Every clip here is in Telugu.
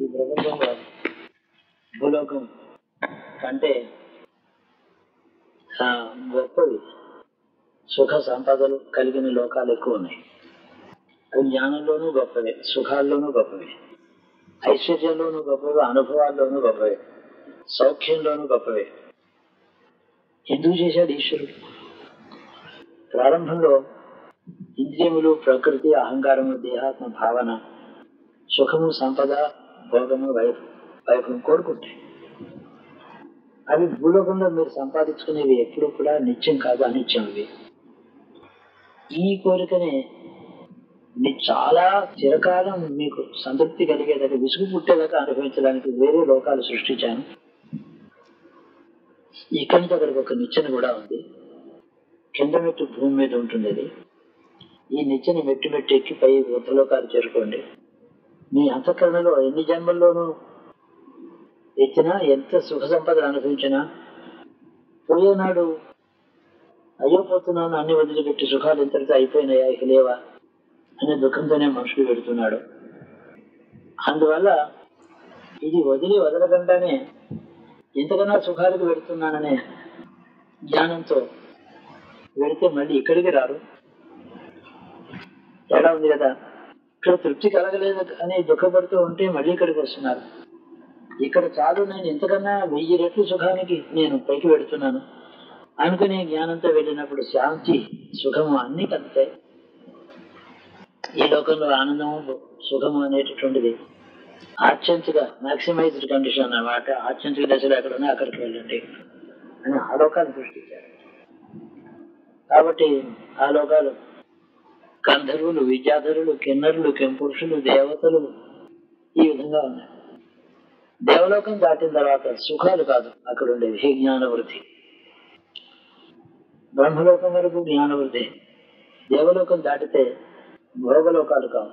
ఈ ప్రపంచంలో భూలోకం కంటే గొప్పవి సుఖ సంపదలు కలిగిన లోకాలు ఎక్కువ ఉన్నాయి. అవి జ్ఞానంలోనూ గొప్పవే, సుఖాల్లోనూ గొప్పవే, ఐశ్వర్యంలోనూ గొప్పవే, అనుభవాల్లోనూ గొప్పవే, సౌఖ్యంలోనూ గొప్పవే. ఎందుకు చేశాడు ఈశ్వరుడు? ప్రారంభంలో ఇంద్రియములు, ప్రకృతి, అహంకారము, దేహాత్మ భావన, సుఖము, సంపద, భోగము, వైభవం కోరుకుంటాయి. అవి భూలోకంలో మీరు సంపాదించుకునేవి ఎప్పుడు కూడా నిత్యం కాదు, అనిత్యం. అవి ఈ కోరికనే చాలా చిరకాలం మీకు సంతృప్తి కలిగేదాకా, విసుగు పుట్టేదాకా అనుభవించడానికి వేరే లోకాలు సృష్టించాను. ఇక్కడి నుంచి అక్కడికి ఒక నిచ్చెన కూడా ఉంది. కింద మెట్టు భూమి మీద ఉంటుంది. అది ఈ నిచ్చెన మెట్టు మెట్టు ఎక్కి పై వృద్ధలోకాలు చేరుకోండి. మీ అంతఃకరణలో ఎన్ని జన్మల్లోనూ ఎత్తినా, ఎంత సుఖ సంపదలు అనుభవించినా, పోయేనాడు అయ్యో పోతున్నాను, అన్ని వదిలిపెట్టి సుఖాలు ఎంతటితో అయిపోయినాయా, ఇక లేవా అనే దుఃఖంతోనే మనుషులు పెడుతున్నాడు. అందువల్ల ఇది వదలకుండానే ఎంతకన్నా సుఖాలకు పెడుతున్నాననే జ్ఞానంతో వెళితే మళ్ళీ ఇక్కడికి రారు. తేడా ఉంది కదా. ఇక్కడ తృప్తి కలగలేదు అని దుఃఖపడుతూ ఉంటే మళ్ళీ ఇక్కడికి వస్తున్నారు. ఇక్కడ చాలు, నేను ఇంతకన్నా 1000 రెట్లు సుఖానికి నేను పైకి పెడుతున్నాను అనుకునే జ్ఞానంతో వెళ్ళినప్పుడు శాంతి, సుఖము అన్నీ కలుగుతాయి. ఈ లోకంలో ఆనందము, సుఖము అనేటటువంటిది ఆత్యంతిక మ్యాక్సిమైజ్డ్ కండిషన్ అన్నమాట. ఆత్యంతిక దశలో ఎక్కడున్నా అక్కడికి వెళ్ళండి అని ఆ లోకాలు సృష్టించారు. కాబట్టి ఆ లోకాలు గంధర్వులు, విద్యాధరులు, కిన్నరులు, కెంపురుషులు, దేవతలు ఈ విధంగా ఉన్నాయి. దేవలోకం దాటిన తర్వాత సుఖాలు కాదు అక్కడ ఉండేది, హే జ్ఞానవృద్ధి. బ్రహ్మలోకం వరకు జ్ఞానవృద్ధి. దేవలోకం దాటితే భోగలోకాలు కావు,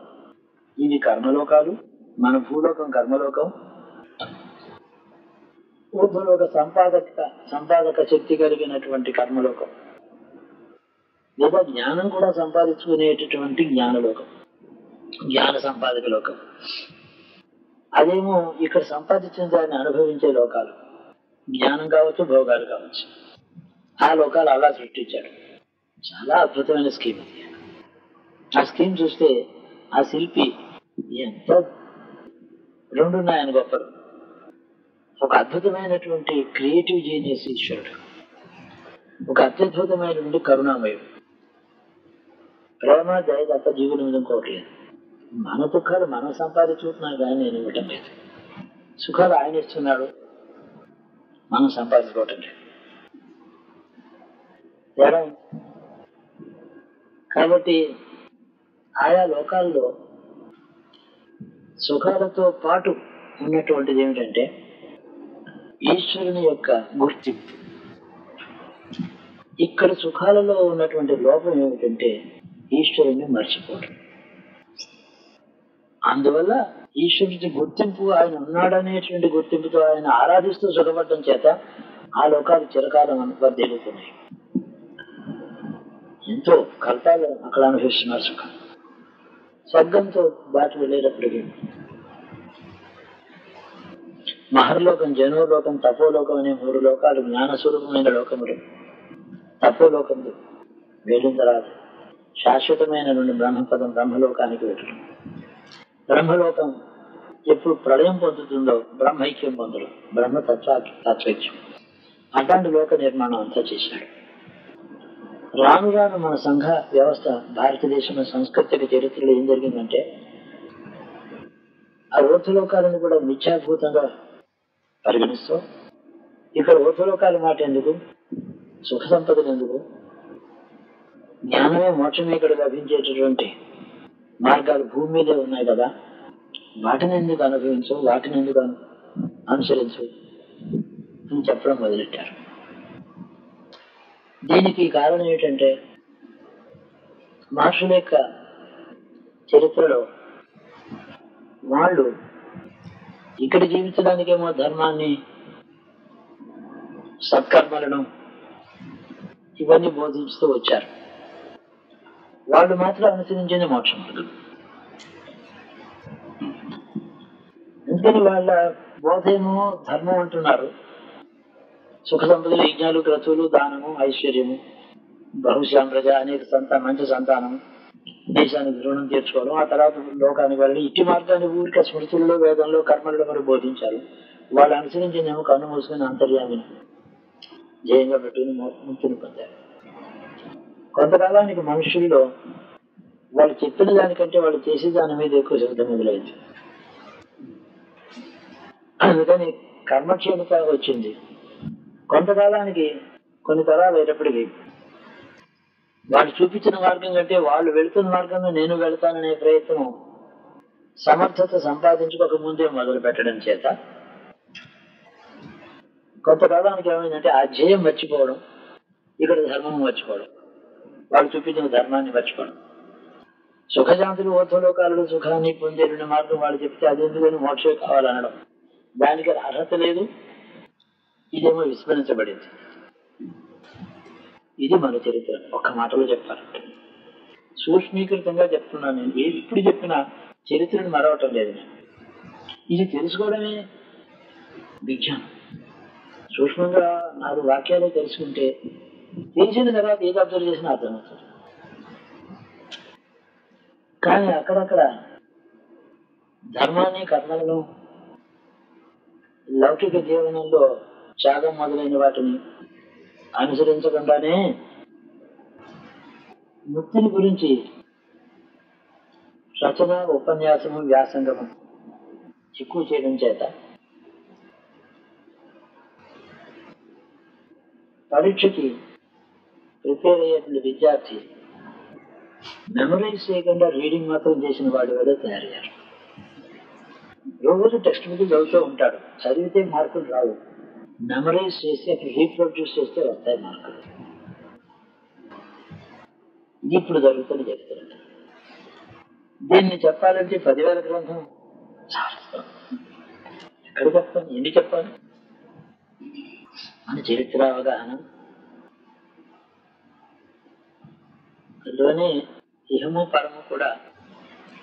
ఇవి కర్మలోకాలు. మన భూలోకం కర్మలోకం. ఊర్ధ్వలోక సంపాదక శక్తి కలిగినటువంటి కర్మలోకం, లేదా జ్ఞానం కూడా సంపాదించుకునేటటువంటి జ్ఞానలోకం, జ్ఞాన సంపాదక లోకం. అదేమో ఇక్కడ సంపాదించిన దాన్ని అనుభవించే లోకాలు, జ్ఞానం కావచ్చు, భోగాలు కావచ్చు. ఆ లోకాలు అలా సృష్టించాడు. చాలా అద్భుతమైన స్కీమ్ అది. ఆ స్కీమ్ చూస్తే ఆ శిల్పి ఎంత రెండున్నాయని గొప్పలు. ఒక అద్భుతమైనటువంటి క్రియేటివ్ జీనియస్ ఈశ్వరుడు, ఒక అత్యద్భుతమైనటువంటి కరుణామయుడు. ప్రేమ, దయ తప్ప జీవుల మీద ఇంకోట్లేదు. మన దుఃఖాలు మనం సంపాదించుకుంటున్నాం కానీ నేను ఇవ్వటం లేదు. సుఖాలు ఆయన ఇస్తున్నాడు, మనం సంపాదించుకోవటం లేదు. కాబట్టి ఆయా లోకాల్లో సుఖాలతో పాటు ఉన్నటువంటిది ఏమిటంటే ఈశ్వరుని యొక్క గుర్తింపు. ఇక్కడ సుఖాలలో ఉన్నటువంటి లోపం ఏమిటంటే ఈశ్వరుని మర్చిపోవడం. అందువల్ల ఈశ్వరుడి గుర్తింపు, ఆయన ఉన్నాడనేటువంటి గుర్తింపుతో ఆయన ఆరాధిస్తూ సుఖపడటం చేత ఆ లోకాలు చిరకాలం వర్ధిల్లుతున్నాయి. ఎంతో కల్పాలు అక్కడ అనుభవిస్తున్నారు సుఖం. స్వర్గంతో దాటి వెళ్ళేటప్పటికి మహర్లోకం, జనోలోకం, తపోలోకం అనే 3 లోకాలు జ్ఞానస్వరూపమైన లోకములు. తపోలోకం వెళ్ళిన తర్వాత శాశ్వతమైన బ్రహ్మపదం, బ్రహ్మలోకానికి వెళ్ళడం. బ్రహ్మలోకం ఎప్పుడు ప్రళయం పొందుతుందో బ్రహ్మైక్యం పొందడం, తత్వైక్యం. అట్లాంటి లోక నిర్మాణం అంతా చేశాడు. రాను రాను మన సంఘ వ్యవస్థ, భారతదేశంలో సాంస్కృతిక చరిత్రలో ఏం జరిగిందంటే ఆ ఊర్ధ్వలోకాలను కూడా మిథ్యాభూతంగా పరిగణిస్తూ ఇక్కడ ఊర్ధ్వలోకాల మాట ఎందుకు, సుఖ సంపదలు ఎందుకు, జ్ఞానమే మోక్షమే ఇక్కడ లభించేటటువంటి మార్గాలు భూమి మీదే ఉన్నాయి కదా, వాటిని ఎందుకు అనుభవించు, వాటిని ఎందుకు అనుసరించు అని చెప్పడం మొదలెట్టారు. దీనికి కారణం ఏంటంటే మహర్షుల యొక్క చరిత్రలో వాళ్ళు ఇక్కడ జీవించడానికేమో ధర్మాన్ని, సత్కర్మలను ఇవన్నీ బోధించుతూ వచ్చారు. వాళ్ళు మాత్రం అనుసరించింది మోక్ష మార్గం. అందుకని వాళ్ళ బోధ ఏమో ధర్మం అంటున్నారు, సుఖ సంపదలు, యజ్ఞాలు, క్రతువులు, దానము, ఐశ్వర్యము, బహుశ్యాం ప్రజ, అనేక మంచి సంతానం, దేశానికి రుణం తీర్చుకోవడం, ఆ తర్వాత లోకానికి వెళ్ళి ఇట్టి మార్గాన్ని ఊరిక స్మృతుల్లో, వేదంలో, కర్మల్లో మరి బోధించారు. వాళ్ళు అనుసరించిందేమో కన్ను మూసుకుని అంతర్యామిని జయంగా పెట్టుకుని ముక్తిని పొందారు. కొంతకాలానికి మనుషుల్లో వాళ్ళు చెప్పిన దానికంటే వాళ్ళు చేసే దాని మీద ఎక్కువ శ్రద్ధ మొదలైంది. అందుకని కర్మక్షేమత వచ్చింది. కొంతకాలానికి కొన్ని తరాలు అయ్యేటప్పటికి వాళ్ళు చూపించిన మార్గం కంటే వాళ్ళు వెళుతున్న మార్గంలో నేను వెళతాననే ప్రయత్నం సమర్థత సంపాదించుకోక ముందే మొదలు పెట్టడం చేత కొంతకాలానికి ఏమైందంటే ఆ ధ్యేయం మర్చిపోవడం, ఇక్కడ ధర్మం మర్చిపోవడం, వాళ్ళు చూపించిన ధర్మాన్ని మర్చిపోవడం. సుఖశాంతులు, ఊర్ధ్వలోకాలు, సుఖాన్ని పొందేటువంటి మార్గం వాళ్ళు చెప్తే అది ఎందుకని మోక్షమే కావాలనడం, దానికి అర్హత లేదు, ఇదేమో విస్మరించబడింది. ఇది మన చరిత్ర. ఒక్క మాటలో చెప్పాలంటే సూక్ష్మీకృతంగా చెప్తున్నాను నేను. ఎప్పుడు చెప్పినా చరిత్రను మరవటం లేదు నేను. ఇది తెలుసుకోవడమే విజ్ఞానం. సూక్ష్మంగా 4 వాక్యాలే తెలుసుకుంటే తెలిసిన తర్వాత ఏది అబ్జర్వ్ చేసినా అర్థమవుతుంది. కానీ అక్కడక్కడ ధర్మాన్ని, కర్మలను, లౌకిక జీవనంలో త్యాగం మొదలైన వాటిని అనుసరించకుండానే ముక్తిని గురించి రచన, ఉపన్యాసము, వ్యాసంగము ఎక్కువ చేయడం చేత పరీక్షకి ప్రిపేర్ అయ్యేటువంటి విద్యార్థి మెమరైజ్ చేయకుండా రీడింగ్ మాత్రం చేసిన వాడి వల్ల తయారయ్యారు. రోజు టెక్స్ట్ బుక్ చదువుతూ ఉంటాడు, చదివితే మార్కులు రావు, మెమరైజ్ చేసి అక్కడ రీప్రొడ్యూస్ చేస్తే వస్తాయి మార్కులు. ఇది ఇప్పుడు జరుగుతున్న చరిత్ర. దీన్ని చెప్పాలంటే 10,000 గ్రంథం ఎక్కడ చెప్తాను, ఎన్ని చెప్పాలి? మన చరిత్ర అవగాహన అందులోనే ఇహము పరము కూడా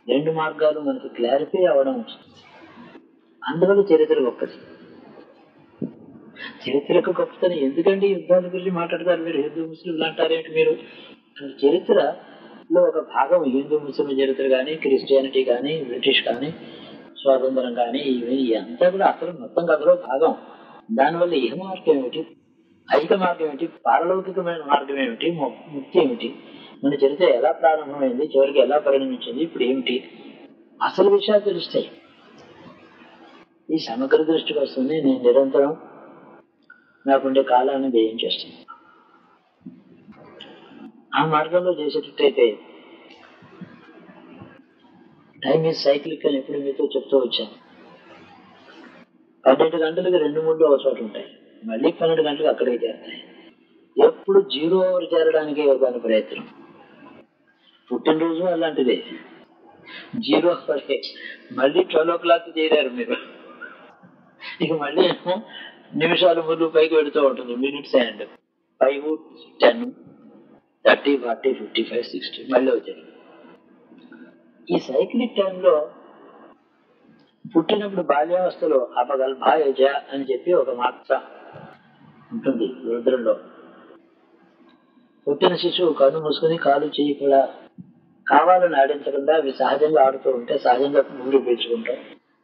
2 మార్గాలు మనకు క్లారిఫై అవడం. అందువల్ల చరిత్ర గొప్పది. చరిత్రకు గొప్పతనం ఎందుకండి? యుద్ధాల గురించి మాట్లాడతారు మీరు, హిందూ ముస్లింలు అంటారేంటి మీరు? చరిత్రలో ఒక భాగం హిందూ ముస్లిం చరిత్ర కానీ, క్రిస్టియానిటీ కానీ, బ్రిటిష్ కానీ, స్వాతంత్రం కానీ, ఇవి అంతా కూడా అసలు మొత్తం కథలో భాగం. దానివల్ల ఇహ మార్గం ఏమిటి, ఐక మార్గం ఏమిటి, పారలౌకికమైన మార్గం ఏమిటి, ముక్తి ఏమిటి, మన చరిత్ర ఎలా ప్రారంభమైంది, చివరికి ఎలా పరిణమించింది, ఇప్పుడు ఏమిటి, అసలు విషయాలు తెలుస్తాయి. ఈ సమగ్ర దృష్టి వస్తుంది. నేను నిరంతరం నాకుండే కాలాన్ని వ్యయం చేస్తాను. ఆ మార్గంలో చేసేటట్టయితే టైం ఈజ్ సైక్లిక్ అని ఎప్పుడు మీతో చెప్తూ వచ్చాను. 12 గంటలకు 2-3 ఒక చోట ఉంటాయి, మళ్ళీ 12 గంటలకు అక్కడికి చేరుతాయి. ఎప్పుడు 0 అవర్ చేరడానికే దాని ప్రయత్నం. పుట్టినరోజు అలాంటిదే, 0 అవరే. మళ్ళీ 12 o'clock చేరారు మీరు, ఇక మళ్ళీ నిమిషాలు ముందు పైకి పెడుతూ ఉంటుంది. మినిట్స్ అండ్ 5, 10, 30, 40, 55, 60 మళ్ళీ వచ్చారు. ఈ సైక్లిక్ టైంలో పుట్టినప్పుడు బాల్యావస్థలో అపగల్భాయజ అని చెప్పి ఒక మాత్ర ఉంటుంది రుద్రంలో. పుట్టిన శిశువు కన్ను మూసుకుని కాలు చెయ్యి కూడా కావాలని ఆడించకుండా అవి సహజంగా ఆడుతూ ఉంటే సహజంగా ముందు పీల్చుకుంటాం,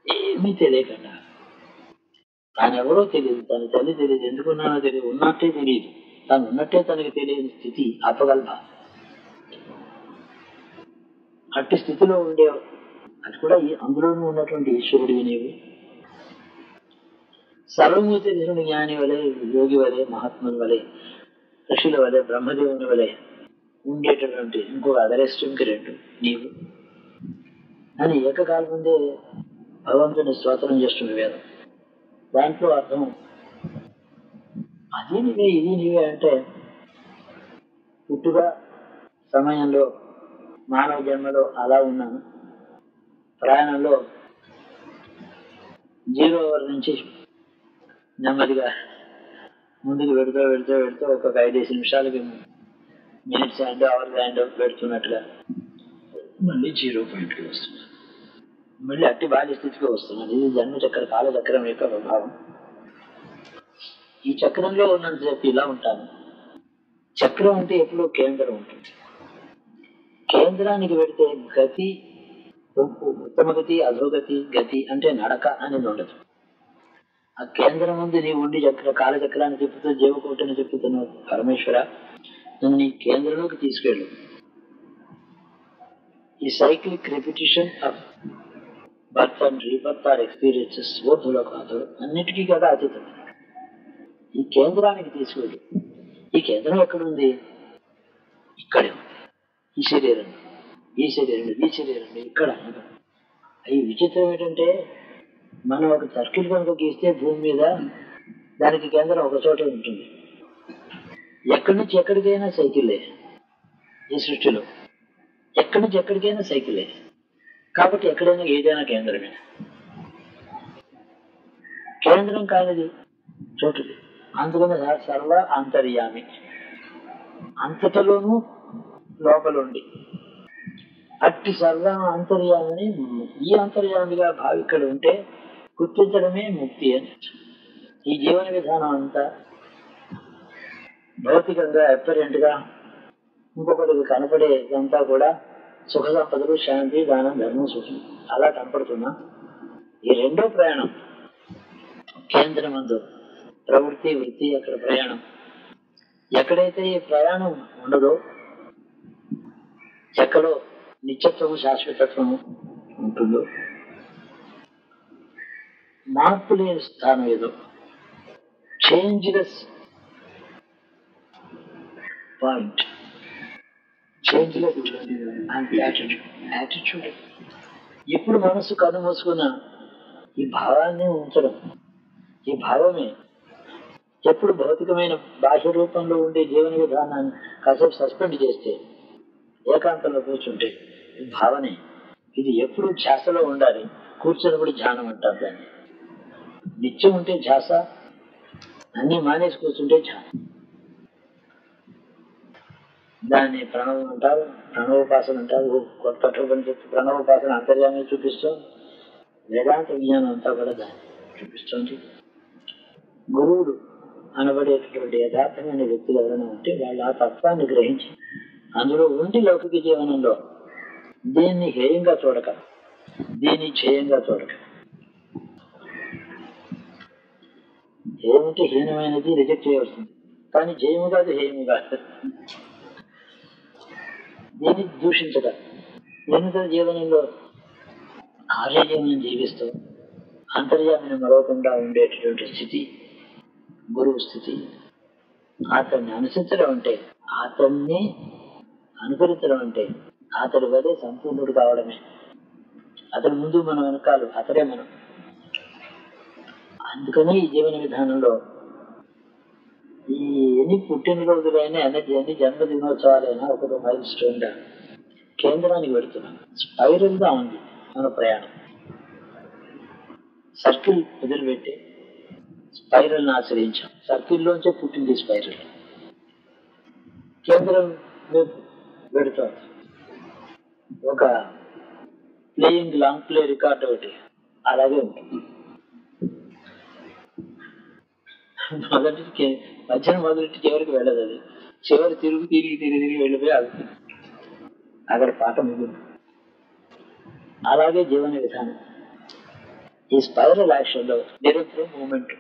ఏమీ తెలియకుండా. తానెవరో తెలియదు, తన తల్లి తెలియదు, ఎందుకున్నానో తెలియదు, ఉన్నట్టే తెలియదు, తాను ఉన్నట్టే తనకి తెలియని స్థితి అపగల్భ. అట్టి స్థితిలో ఉండే అది కూడా అందులోనూ ఉన్నటువంటి ఈశ్వరుడివి నీవు. సర్వము తెలిసిన జ్ఞాని వలె, యోగి వలె, మహాత్ముని వలె, ఋషుల వలె, బ్రహ్మదేవుని వలె ఉండేటటువంటి ఇంకొక అదరెస్టింగ్కి 2 నీవు అని ఏకకాలం ముందే భగవంతుని స్తోత్రం చేస్తున్న వేదం. దాంట్లో అర్థం అది నీవే ఇది నీవే అంటే పుట్టుక సమయంలో మానవ జన్మలో అలా ఉన్నాను, ప్రయాణంలో 0 అవర్ నుంచి నెమ్మదిగా ముందుకు వెళుతూ వెళుతూ వెళుతూ ఒక్కొక్క 5-6 నిమిషాలకి మినిట్స్ అండ్ అవర్స్ అండ్ పెడుతున్నట్టుగా మళ్ళీ 0 పాయింట్కి వస్తున్నాను. మళ్ళీ అట్టి బాల్య స్థితికి వస్తున్నాడు. ఇది జన్మచక్ర కాలచక్రం యొక్క ప్రభావం. ఈ చక్రంలో ఉన్నంతసేపు ఇలా ఉంటాను. చక్రం అంటే ఎప్పుడూ కేంద్రం ఉంటుంది. కేంద్రానికి పెడితే గతి, ఉత్తమగతి, అధోగతి, గతి అంటే నడక అనేది ఉండదు. ఆ కేంద్రం ముందు నీ ఉండి కాలచక్రాన్ని తిప్పుతూ జీవకోటిని తిప్పుతున్నావు. పరమేశ్వర, నన్ను నీ కేంద్రంలోకి తీసుకెళ్ళు. ఈ cyclic repetition of birth and rebirth are experiences ఊర్ధులో కాదు అన్నిటికీ కదా అతీతం. ఈ కేంద్రానికి తీసుకెళ్ళి. ఈ కేంద్రం ఎక్కడుంది? ఇక్కడే ఉంది. ఈ శరీరం, ఈ శరీరం, ఈ శరీరం ఇక్కడ. ఈ విచిత్రం ఏంటంటే, మనం ఒక సర్కిల్ కనుక గీస్తే భూమి మీద దానికి కేంద్రం ఒక చోట ఉంటుంది. ఎక్కడి నుంచి ఎక్కడికైనా సైకిలే ఈ సృష్టిలో. ఎక్కడి నుంచి ఎక్కడికైనా సైకిలే. కాబట్టి ఎక్కడైనా ఏదైనా కేంద్రమే. కేంద్రం కానిది చోటు. అందుకని సర్వ అంతర్యామి, అంతటలోనూ లోపలుండి అట్టి సర్వ అంతర్యామిని ఈ అంతర్యామిగా భావిక్కడ ఉంటే గుర్తించడమే ముక్తి అని. ఈ జీవన విధానం అంతా భౌతికంగా అపరెంట్ గా ఇంకొకటికి కనపడేదంతా కూడా సుఖ సంపదలు, శాంతి, దానం, ధర్మం, సుఖం అలా కనపడుతున్నా ఈ రెండో ప్రయాణం కేంద్రమందు ప్రవృత్తి, వృత్తి అక్కడ ప్రయాణం. ఎక్కడైతే ఈ ప్రయాణం ఉండదో, ఎక్కడో నిత్యత్వము, శాశ్వతత్వము ఉంటుందో, మార్పు లేని స్థానం ఏదో, చేంజ్లెస్ పాయింట్, చేంజ్లెస్ యాటిట్యూడ్. ఇప్పుడు మనసు కన్ను మూసుకున్న ఈ భావాన్ని ఉంచడం, ఈ భావమే ఎప్పుడు భౌతికమైన బాహ్య రూపంలో ఉండే జీవన విధానాన్ని కాసేపు సస్పెండ్ చేస్తే, ఏకాంతంలో కూర్చుంటే ఈ భావనే. ఇది ఎప్పుడు ధ్యాసలో ఉండాలి. కూర్చొని ధ్యానం అంటారు దాన్ని. నిత్యం ఉంటే ధ్యాస, అన్ని మానేసి కూర్చుంటే ధ్యానం. దాన్ని ప్రణవం అంటారు, ప్రణవోపాసన అంటారు. కఠోపనిషత్తు ప్రణవోపాసన అంతర్యాన్ని చూపిస్తూ వేదాంత విజ్ఞానం అంతా కూడా దాన్ని చూపిస్తుంది. గురువుడు అనబడేటటువంటి యథార్థమైన వ్యక్తులు ఎవరైనా ఉంటే వాళ్ళు ఆ తత్వాన్ని గ్రహించి అందులో ఉండి లౌకిక జీవనంలో దీన్ని హేయంగా చూడక, దీన్ని ధ్యేయంగా చూడక. ఏమంటే హీనమైనది రిజెక్ట్ చేయవలసింది, కానీ జయము కాదు, హేయము కాదు. దీన్ని దూషించక నిరంతర జీవనంలో ఆర్య జీవనం జీవిస్తూ అంతర్యామిని మరవకుండా ఉండేటటువంటి స్థితి గురువు స్థితి. అతన్ని అనుసరించడం అంటే, అతన్ని అనుసరించడం అంటే అతడి వదే సంపూర్ణుడు కావడమే. అతడి ముందు మనం వెనకాలు, అతడే మనం. అందుకని ఈ జీవన విధానంలో ఈ ఎన్ని పుట్టినరోజులైనా, ఎన్ని జన్మదినోత్సవాలైనా ఒక మైల్ స్టోన్ గా కేంద్రానికి పెడుతున్నాం. స్పైరల్ గా ఉంది మన ప్రయాణం. సర్కిల్ వదిలిపెట్టి స్పైరల్ ని ఆశ్రయించాం. సర్కిల్లోంచే పుట్టింది స్పైరల్. కేంద్రం పెడుతోంది. ఒక ప్లేయింగ్ లాంగ్ ప్లే రికార్డ్ ఒకటి అలాగే ఉంటుంది. మధ్యాహ్నం మొదలెట్టి చివరికి వెళ్ళదు. అది చివరి తిరిగి వెళ్ళిపోయి ఆగుతుంది. అక్కడ పాట మిగులు. అలాగే జీవన విధానం. ఈ స్పైరల్ యాక్షన్ లో నిరంతరం మూమెంట్.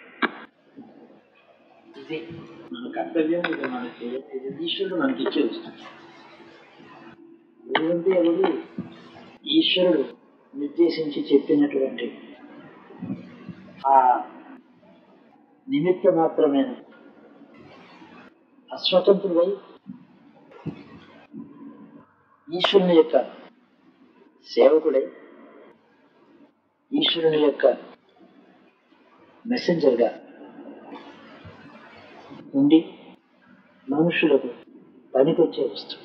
ఇది మన కర్తవ్యం, ఇది మన ఇది ఈశ్వరుడు మనకి ఇచ్చే వస్తుంది. ఎందుకంటే ఎవరు ఈశ్వరుడు నిర్దేశించి చెప్పినటువంటి ఆ నిమిత్త మాత్రమైన అస్వతంత్రుడై ఈశ్వరుని యొక్క సేవకుడై, ఈశ్వరుని యొక్క మెసెంజర్ గా ఉండి మనుషులకు పనికొచ్చే వస్తువు.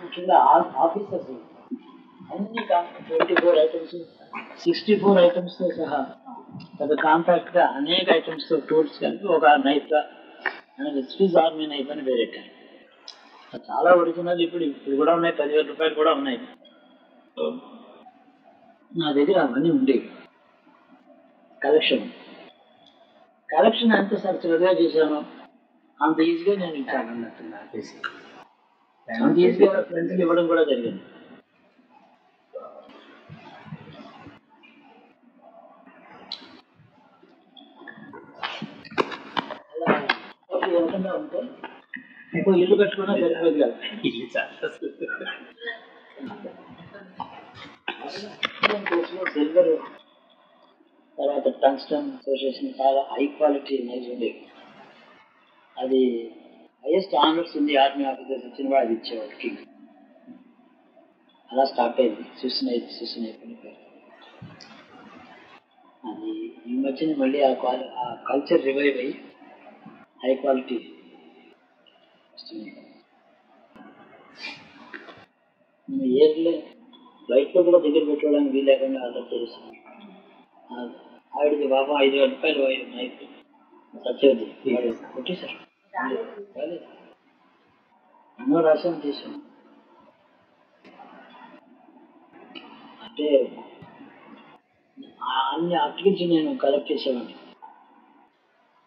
ముఖ్యంగా ఆఫీసర్స్ అన్ని 24 ఐటమ్స్, 64 ఐటమ్స్ తో సహా పెద్ద కాంపాక్ట్ గా అనేక ఐటమ్స్ తో టూల్స్ కలిపి ఒక నైఫ్ గా స్విస్ ఆర్మీ నైఫ్ అని పేరెట్టారు. చాలా ఒరిజినల్ ఇప్పుడు కూడా ఉన్నాయి, 10,000 రూపాయలు కూడా ఉన్నాయి. నా దగ్గర అవన్నీ ఉండేవి. కలెక్షన్ ఎంత సరచుగా చేశాను అంత ఈజీగా నేను ఇచ్చాను అన్నట్టు, అంత ఈజీగా ఫ్రెండ్స్కి ఇవ్వడం కూడా జరిగింది. అలా ఇవ్వకుండా ఉంటే ఇంకో ఇల్లు కట్టుకున్నా సరిపోదు కదా. సిల్వర్ తర్వాత టంగ్స్టన్ అసోసియేషన్ చాలా హై క్వాలిటీ నైజ్ ఉండేవి. అది హైయెస్ట్ ఆనర్స్ ఉంది ఆర్మీ ఆఫీసర్స్ వచ్చిన వాడు అది ఇచ్చేవాడు కింగ్. అలా స్టార్ట్ అయింది సిస్టమ్ అయిపోయిన. అది ఈ మధ్యన మళ్ళీ ఆ కల్చర్ రివైవ్ అయ్యి హై క్వాలిటీ వస్తుంది. ఇయర్లీ లైట్లో కూడా దగ్గర పెట్టుకోవడానికి వీలు లేకుండా ఆర్డర్ చేస్తున్నాం. ఆవిడది బాబా 5,000 రూపాయలు నైట్ సత్యవతి కొట్టేశారు. ఎన్నో రాశాను చేశాను. అంటే అన్ని ఆర్టికల్స్ నేను కలెక్ట్ చేసేవాడిని.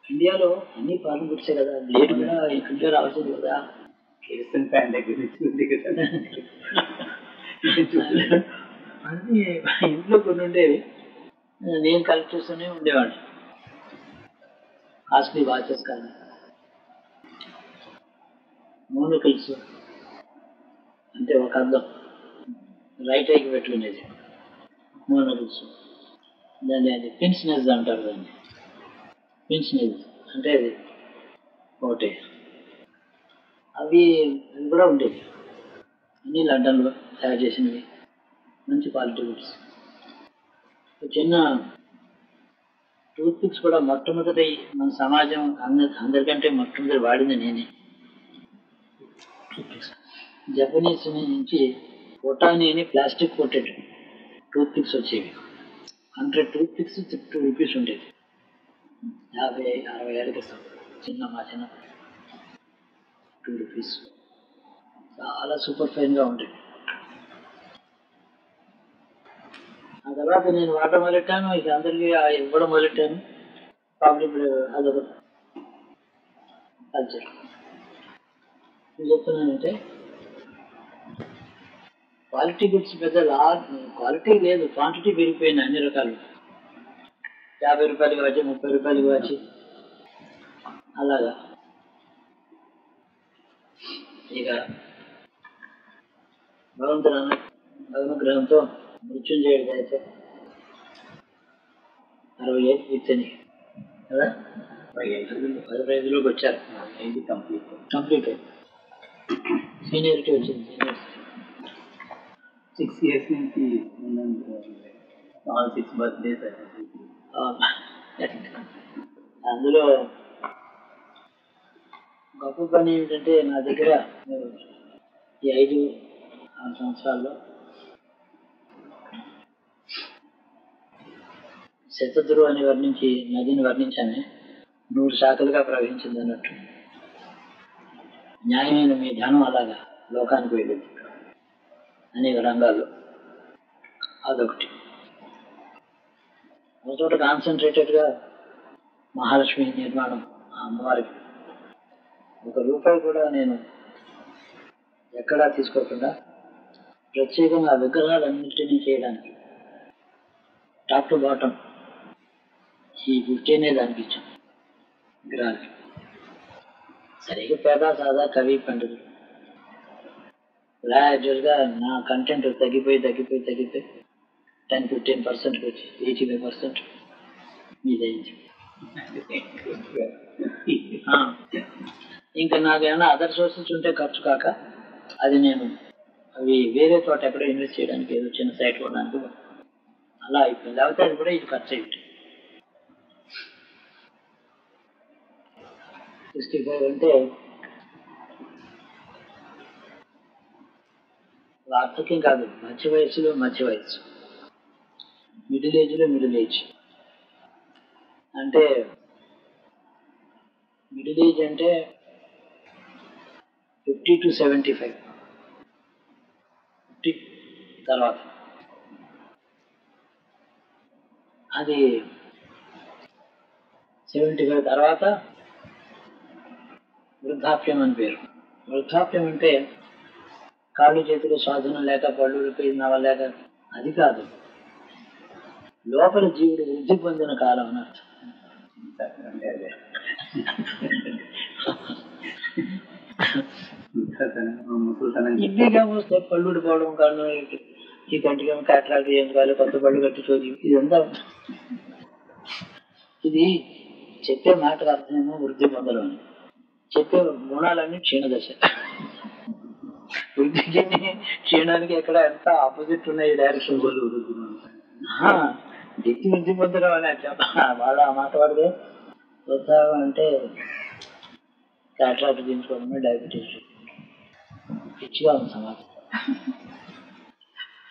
ఇండియాలో అన్ని ఫారెన్ బుక్సే కదా, బ్లేడ్ కూడా ఇంట్లో రావాల్సింది కదా. అన్ని ఇంట్లో కొన్ని ఉండేవి, నేను కలెక్ట్ చేస్తూనే ఉండేవాడిని. కాస్ట్లీ వాచెస్ కానీ, మోనోకిల్స్ అంటే ఒక అద్దం రైట్ ఐకి పెట్టుకునేది మోనోకిల్స్. దాన్ని అది పిన్స్ నెజ్ అంటారు. దాన్ని పిన్స్ నెజ్ అంటే అది ఒకటి. అవి కూడా ఉండేవి, అన్నీ లండన్లో తయారు చేసినవి, మంచి క్వాలిటీ బుక్స్. చిన్న టూత్ పిక్స్ కూడా మొట్టమొదటి మన సమాజం అందరికంటే మొట్టమొదటి వాడింది నేనే. జపనీస్ నుంచి ఒటాని అని ప్లాస్టిక్ కోటెడ్ టూత్ పిక్స్ వచ్చేవి. 100 టూత్ పిక్స్ 2 రూపీస్ ఉండేది. 50-60 ఏళ్ళ క్రితం మా చిన్న 2 రూపీస్. చాలా సూపర్ ఫైన్గా ఉండేది. ఆ తర్వాత నేను వాడటం మొదలెట్టాను, ఇక అందరికీ ఇవ్వడం మొదలెట్టాను. ప్రాబ్లం ఇప్పుడు అదొక కల్చర్. ఏం చెప్తున్నానంటే క్వాలిటీ గుడ్స్ పెద్ద క్వాలిటీ లేదు, క్వాంటిటీ పెరిగిపోయింది అన్ని రకాలు. 50 రూపాయలు కావచ్చు, 30 రూపాయలు కావచ్చు, అలాగా. ఇక భగవంతుడు అనుగ్రహంతో మృత్యుంజయ అయితే 65 కూర్చొని కదా 15లోకి వచ్చారు. కంప్లీట్ సీనియరిటీ వచ్చింది. 6 years నుంచి all 6 birthdays. అందులో గొప్ప పని ఏమిటంటే నా దగ్గర ఈ 5-6 సంవత్సరాల్లో శతధృ అని నదిని వర్ణించాను. 100 శాఖలుగా ప్రవహించింది అన్నట్టు. న్యాయమైన మీ ధ్యానం అలాగా లోకానికి వెళ్ళింది అనేక రంగాల్లో. అదొకటి. ఒక చోట కాన్సన్ట్రేటెడ్గా మహాలక్ష్మి నిర్మాణం, ఆ అమ్మవారికి 1 రూపాయి కూడా నేను ఎక్కడా తీసుకోకుండా ప్రత్యేకంగా విగ్రహాలన్నింటినీ చేయడానికి టాప్ టు బాటం ఈ 15 దానికి ఇచ్చాం విగ్రహాలకి. సరిగ్గా పేద సాదా కవి పండితులు గ్రాడ్యువల్గా నా కంటెంట్ తగ్గిపోయి 10-15% వచ్చి 85% మీదైంది. ఇంకా నాకేమైనా అదర్ సోర్సెస్ ఉంటే ఖర్చు కాక అది నేను అవి వేరే చోట ఎక్కడో ఇన్వెస్ట్ చేయడానికి, ఏదో చిన్న సైట్ కొనడానికి అలా అయిపోయింది. లేకపోతే అది కూడా ఇది ఖర్చు అయిపోయింది. 65 అంటే వార్ధక్యం కాదు, మధ్య వయసు, మిడిల్ ఏజ్. అంటే మిడిల్ ఏజ్ అంటే 50 to 75, 50 తర్వాత అది 75 తర్వాత వృద్ధాప్యం అని పేరు. వృద్ధాప్యం అంటే కాళ్ళు చేతులు స్వాధీనం లేక పళ్ళు నవ్వలేక అది కాదు, లోపల జీవుడు వృద్ధి పొందిన కాలం అని అర్థం. ఇదిగా వస్తే పళ్ళు ఊడిపోవడం, కళ్ళు ఈ కంటికేమో కాట్రాక్ట్ చేయించుకోవాలి, కొత్త పళ్ళు కట్టించుకోవాలి, ఇదంతా ఇది చెప్పే మాటకు అర్థమేమో వృద్ధి పొందడం అని, చెప్పే గుణాలన్నీ క్షీణదశ. వృద్ధికి క్షీణానికి ఎక్కడ ఎంత ఆపోజిట్ ఉన్నాయి డైరెక్షన్. వ్యక్తి వృద్ధి పొందడం అని వాళ్ళ ఆ మాట వాడితే ఉత్సాహం అంటే కాట్రాక్ట్ తీసుకోవడమే, డయాబెటీస్, పిచ్చిగా ఉంది సమాజం.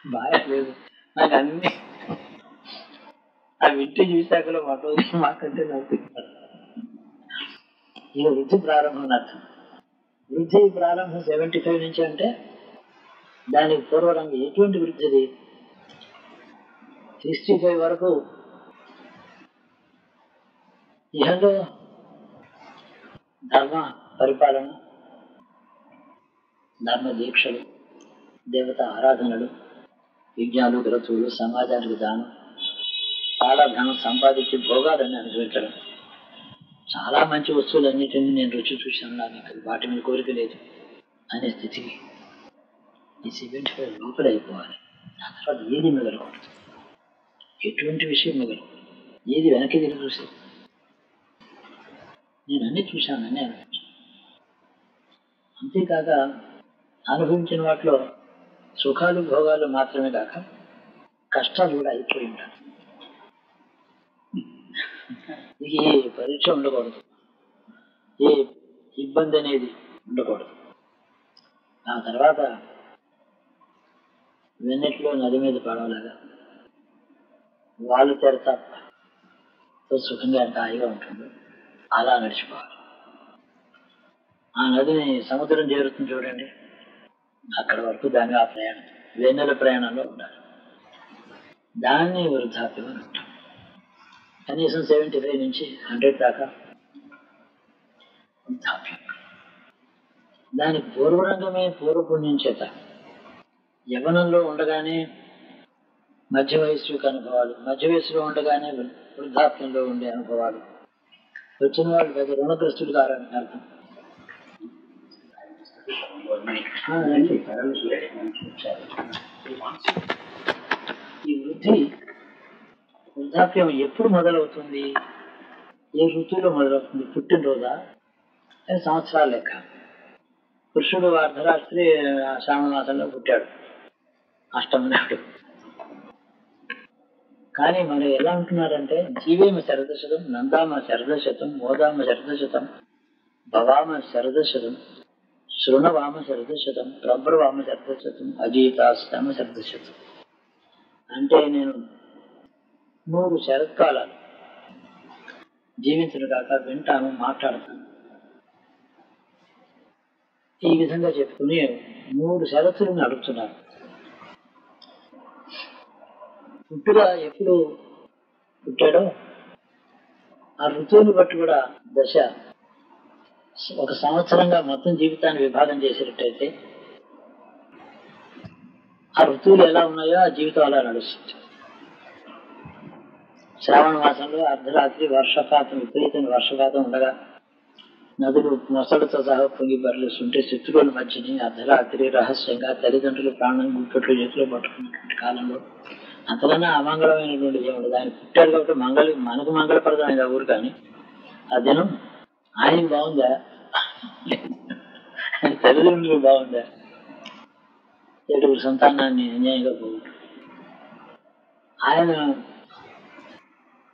బాగా లేదు నాకు అన్ని ఆ వింటే చూశాకలో మాకంటే నాకు ఇక వృద్ధి ప్రారంభం అర్థం. వృద్ధి ప్రారంభం 75 నుంచి అంటే దానికి పూర్వరంగా ఎటువంటి వృద్ధిది 65 వరకు ఇహలో ధర్మ పరిపాలన, ధర్మ దీక్షలు, దేవత ఆరాధనలు, యజ్ఞాలు, గ్రతువులు, సమాజానికి దానం, చాలా ధనం సంపాదించి భోగాలన్నీ అనుభవించడం, చాలా మంచి వస్తువులన్నిటిని నేను రుచి చూశాను, నాకు వాటి మీద కోరిక లేదు అనే స్థితికి ఈ 75 లోపల అయిపోవాలి. ఆ తర్వాత ఏది మిగలకూడదు, ఎటువంటి విషయం మిగలకూడదు, ఏది వెనక్కి తిరిగి చూసే నేను అన్నీ చూశాను, అన్నీ అనుభవించాను. అంతేకాక అనుభవించిన వాటిలో సుఖాలు భోగాలు మాత్రమే కాక కష్టాలు కూడా అయిపోయి ఉంటాయి. ఇక ఏ పరీక్ష ఉండకూడదు, ఏ ఇబ్బంది అనేది ఉండకూడదు. ఆ తర్వాత వెన్నెట్లో నది మీద పడవలాగా వాళ్ళు తెరత సుఖంగా ఎంత హాయిగా ఉంటుందో అలా నడిచిపోవాలి. ఆ నదిని సముద్రం చేరుతుంది చూడండి, అక్కడ వరకు దాన్ని ఆ ప్రయాణం వెన్నెల ప్రయాణంలో ఉండాలి. దాన్ని వృద్ధాప్యం అని ఉంటాం. కనీసం 75 నుంచి 100 దాకా వృద్ధాప్యం. దానికి పూర్వరంగమే పూర్వపుణ్యం చేత యవనంలో ఉండగానే మధ్య వయస్సు యొక్క అనుభవాలు, మధ్య వయసులో ఉండగానే వృద్ధాప్యంలో ఉండే అనుభవాలు వచ్చిన వాళ్ళు పెద్ద రుణగ్రస్తులు కారని అర్థం. ఈ వృద్ధాప్యం ఎప్పుడు మొదలవుతుంది, ఏ ఋతువులో మొదలవుతుంది? పుట్టినరోజా, సంవత్సరాల లెక్క. పురుషుడు అర్ధరాత్రి శ్రావణ మాసంలో పుట్టాడు, అష్టమి నాడు. కానీ మనం ఎలా ఉంటున్నారంటే జీవేమ శరదశతం, నందామ శరదశతం, మోదామ శరదశతం, భవామ శరదశతం, శృణవామ శరదశతం, ప్రబ్రవామ శరదశతం, అజీతాస్తమ శరదశతం. అంటే నేను 100 శరత్కాలాలు జీవించడం కాక వింటాను, మాట్లాడతాను. ఈ విధంగా చెప్పుకుని 3 శరత్తులను అడుగుతున్నారు. పుట్టుగా ఎప్పుడు పుట్టాడో ఆ ఋతువుని బట్టి కూడా దశ ఒక సంవత్సరంగా మొత్తం జీవితాన్ని విభాగం చేసేటట్టయితే ఆ ఋతువులు ఎలా ఉన్నాయో ఆ జీవితం అలా నడుస్తుంది. శ్రావణ మాసంలో అర్ధరాత్రి వర్షపాతం, విపరీతమైన వర్షపాతం ఉండగా నదులు మొసళ్ళతో సహా పొంగి బరలిస్తుంటే శత్రువుల మధ్యని అర్ధరాత్రి రహస్యంగా తల్లిదండ్రులు ప్రాణం గుప్పెట్లు చేతిలో పట్టుకున్నటువంటి కాలంలో అంతకన్నా అమంగళమైనటువంటి దేవుడు ఆయన పుట్టాడు కాబట్టి మనకు మంగళప్రదమైన ఊరు. కానీ ఆ దినం ఆయనకి బాగుందా, తల్లిదండ్రులు బాగుందా, ఏడుగురు సంతానాన్ని అన్యాయంగా పోగొట్టు. ఆయన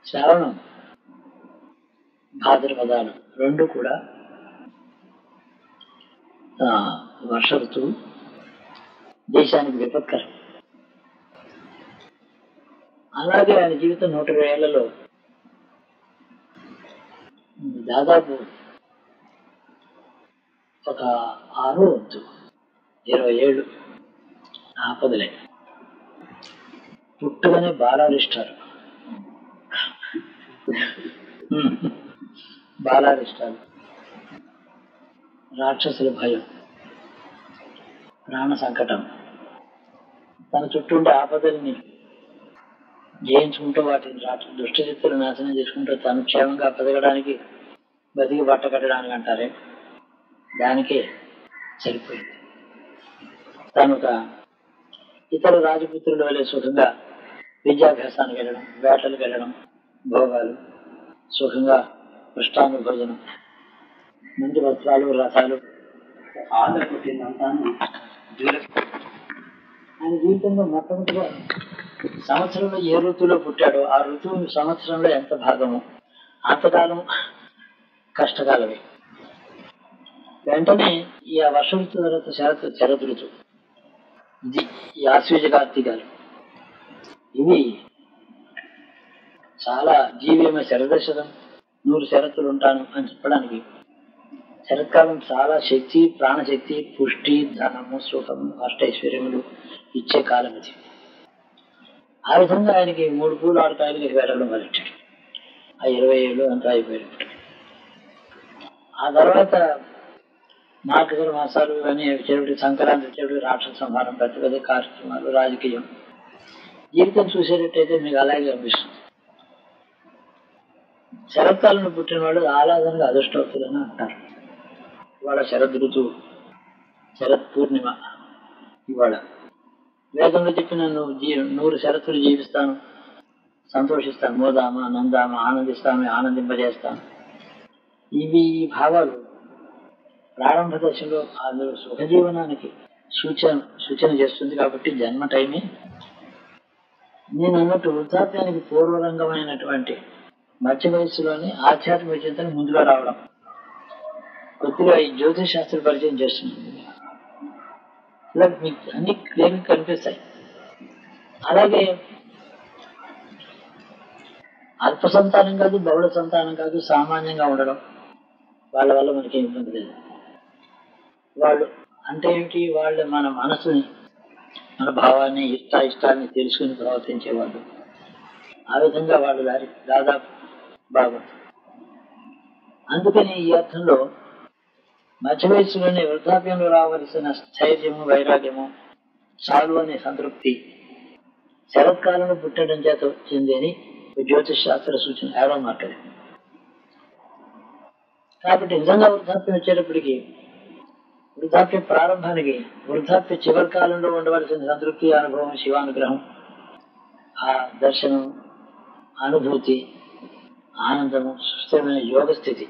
శ్రావణం భాద్రపదాలు రెండు కూడా వర్ష ఋతువు, దేశానికి విపత్కరం. అలాగే ఆయన జీవితం 120 ఏళ్లలో దాదాపు ఒక 6వ వంతు 20 ఏళ్ళు ఆపదలే. పుట్టుగానే బాలారిష్టాలు, బాలారిష్టాలు, రాక్షసుల భయం, ప్రాణ సంకటం, తన చుట్టూ ఉండే ఆపదల్ని జయించుకుంటూ వాటిని దుష్టశక్తులు నాశనం చేసుకుంటూ తను క్షేమంగా పెరగడానికి, బతికి బట్ట కట్టడానికి అంటారే, దానికే సరిపోయింది. తను ఇతర రాజపుత్రుల వలె సుఖంగా విద్యాభ్యాసానికి వెళ్ళడం, వేటలకు వెళ్ళడం, భోగాలు, సుఖంగా పృష్టాంగ భోజనం, మంచి వస్త్రాలు, రసాలు, ఆదర పుట్టినంతాన్ని ఆయన జీవితంలో మొట్టమొదటిగా సంవత్సరంలో ఏ ఋతువులో పుట్టాడో ఆ ఋతువు సంవత్సరంలో ఎంత భాగము అంతకాలం కష్టకాలమే. వెంటనే ఈ వర్ష ఋతు తర్వాత శరత్ ఋతువు, ఇది ఈ ఆశ్వీజ కార్తీకాలు, ఇవి చాలా జీవేమ శరదశతం 100 శరత్తులు ఉంటాను అని చెప్పడానికి శరత్కాలం చాలా శక్తి, ప్రాణశక్తి, పుష్టి, ధనము, సుఖము, అష్టైశ్వర్యములు ఇచ్చే కాలం ఇది. ఆ విధంగా ఆయనకి 3 పూలు 6 కాయలకి వెళ్ళడం మొదలెట్టాడు. ఆ 20 ఏళ్ళు అంతా అయిపోయినప్పుడు ఆ తర్వాత మార్గశిర మాసాలు ఇవన్నీ వచ్చేటివి, సంక్రాంతి వచ్చేటివి, రాక్షస సంహారం, పెద్ద పెద్ద కార్యక్రమాలు, రాజకీయం, జీవితం చూసేటట్టయితే మీకు అలాగే అనిపిస్తుంది. శరత్కాలంలో పుట్టిన వాళ్ళు ఆలాదంగా అదృష్టవంతులని అంటారు. ఇవాళ శరద్ ఋతువు, శరత్ పూర్ణిమ. ఇవాళ వేదంలో చెప్పిన 100 శరత్తులు జీవిస్తాను, సంతోషిస్తాను, మోదామా, నందామా, ఆనందిస్తాము, ఆనందింపజేస్తాను, ఇవి భావాలు ప్రారంభ దశలో అందులో సుఖజీవనానికి సూచన చేస్తుంది. కాబట్టి జన్మ టైమే నేను అన్నట్టు వృద్ధాప్యానికి పూర్వరంగమైనటువంటి మధ్య వయస్సులోని ఆధ్యాత్మిక చింతన ముందుగా రావడం. కొద్దిగా ఈ జ్యోతిష్ శాస్త్ర పరిచయం చేస్తున్నాను, ఇలా మీకు అన్ని క్లియర్గా కనిపిస్తాయి. అలాగే అల్ప సంతానం కాదు, బహుళ సంతానం కాదు, సామాన్యంగా ఉండడం, వాళ్ళ వల్ల మనకి ఇబ్బంది లేదు. వాళ్ళు అంటే ఏమిటి, వాళ్ళు మన మనసుని, మన భావాన్ని, ఇష్టాన్ని తెలుసుకుని ప్రవర్తించేవాళ్ళు. ఆ విధంగా వాళ్ళు దాదాపు బాగుంటుంది. అందుకని ఈ అర్థంలో మధ్య వయస్సులోనే వృద్ధాప్యంలో రావలసిన స్థైర్యము, వైరాగ్యము, చాలు అనే సంతృప్తి శరత్కాలంలో పుట్టడం చేత వచ్చిందని జ్యోతిష్ శాస్త్ర సూచన ఏడవ మాట్లాడి. కాబట్టి నిజంగా వృద్ధాప్యం వచ్చేటప్పటికి, వృద్ధాప్య ప్రారంభానికి, వృద్ధాప్య చివరి కాలంలో ఉండవలసిన సంతృప్తి, అనుభవం, శివానుగ్రహం, ఆ దర్శనం, అనుభూతి, ఆనందము, సుస్థిరమైన యోగ స్థితి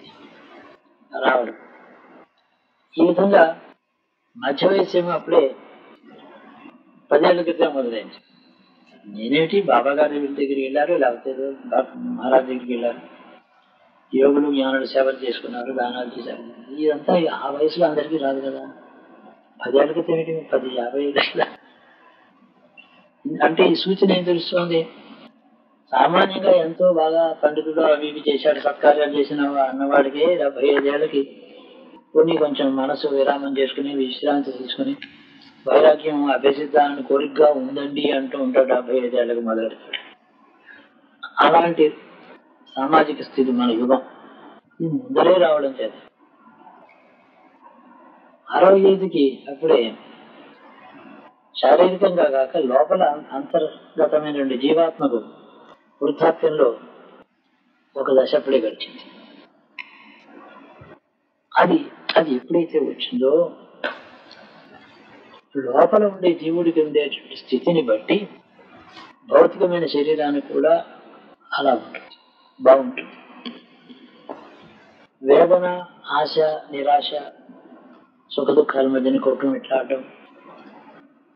రావడం. ఈ విధంగా మధ్య వయస్సు ఏమో అప్పుడే 10 ఏళ్ల క్రితం మొదలైంది. నేనేమిటి, బాబా గారి దగ్గరికి వెళ్ళారు, లేకపోతే మహారాజ్ దగ్గరికి వెళ్ళారు, యోగులు జ్ఞానులు సేవలు చేసుకున్నారు, దానాలు చేశారు. ఇదంతా ఆ వయసులో అందరికీ రాదు కదా. 10 ఏళ్ల క్రితం ఏంటి, 50 ఏళ్ళ అంటే ఈ సూచన ఏం తెలుస్తోంది? సామాన్యంగా ఎంతో బాగా పండితుడు అవి ఇవి చేశాడు, సత్కార్యాలు చేసిన అన్నవాడికి 75 ఏళ్ళకి కొన్ని కొంచెం మనసు విరామం చేసుకుని, విశ్రాంతి తీసుకుని, వైరాగ్యం అభ్యసిద్ధాన్ని కోరికగా ఉందండి అంటూ ఉంటాడు. 75 ఏళ్ళకి మొదలెడతాడు. అలాంటి సామాజిక స్థితి మన యుగం. ఇది ముందరే రావడం చేత 65కి అప్పుడే శారీరకంగా కాక లోపల అంతర్గతమైన జీవాత్మకు వృద్ధాప్యంలో ఒక దశ అప్పుడే గడిచింది. అది ఎప్పుడైతే వచ్చిందో లోపల ఉండే జీవుడికి ఉండేటువంటి స్థితిని బట్టి భౌతికమైన శరీరానికి కూడా అలా ఉంటుంది, బాగుంటుంది. వేదన, ఆశ, నిరాశ, సుఖ దుఃఖాల మధ్యన కొట్టుమిట్లాడటం,